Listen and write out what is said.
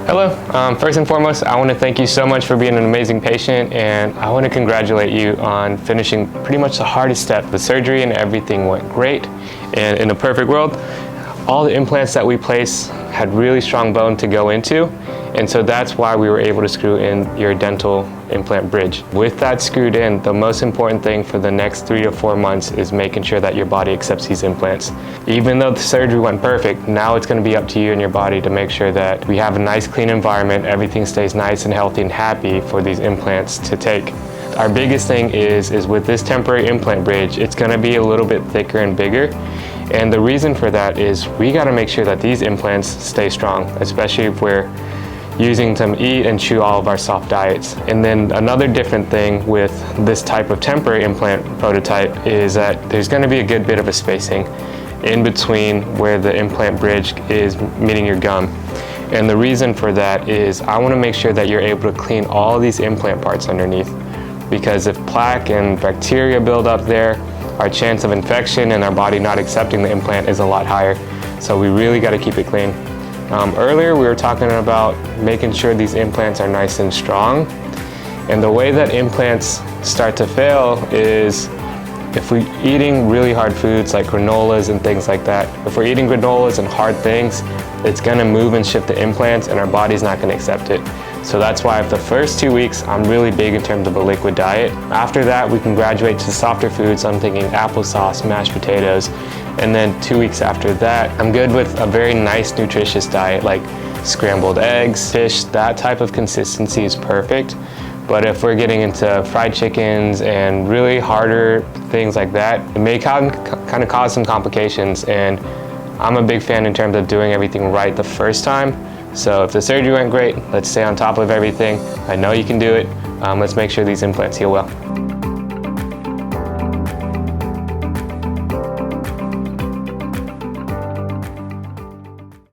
Hello. First and foremost, I want to thank you so much for being an amazing patient, and I want to congratulate you on finishing pretty much the hardest step. The surgery and everything went great, and in a perfect world, all the implants that we placed had really strong bone to go into, and so that's why we were able to screw in your dental implant bridge. With that screwed in, the most important thing for the next 3 to 4 months is making sure that your body accepts these implants. Even though the surgery went perfect, now it's going to be up to you and your body to make sure that we have a nice clean environment, everything stays nice and healthy and happy for these implants to take. Our biggest thing is with this temporary implant bridge, it's going to be a little bit thicker and bigger. And the reason for that is we got to make sure that these implants stay strong, especially if we're using them to eat and chew all of our soft diets. And then another different thing with this type of temporary implant prototype is that there's going to be a good bit of a spacing in between where the implant bridge is meeting your gum. And the reason for that is I want to make sure that you're able to clean all these implant parts underneath, because if plaque and bacteria build up there, our chance of infection and our body not accepting the implant is a lot higher. So we really got to keep it clean. Earlier we were talking about making sure these implants are nice and strong, and the way that implants start to fail is if we're eating really hard foods like granolas and things like that. If we're eating granolas and hard things, it's going to move and shift the implants and our body's not going to accept it. So that's why for the first 2 weeks, I'm really big in terms of a liquid diet. After that, we can graduate to softer foods. I'm thinking applesauce, mashed potatoes. And then 2 weeks after that, I'm good with a very nice, nutritious diet like scrambled eggs, fish. That type of consistency is perfect. But if we're getting into fried chickens and really harder things like that, it may kind of cause some complications. And I'm a big fan in terms of doing everything right the first time. So if the surgery went great, let's stay on top of everything. I know you can do it. Let's make sure these implants heal well.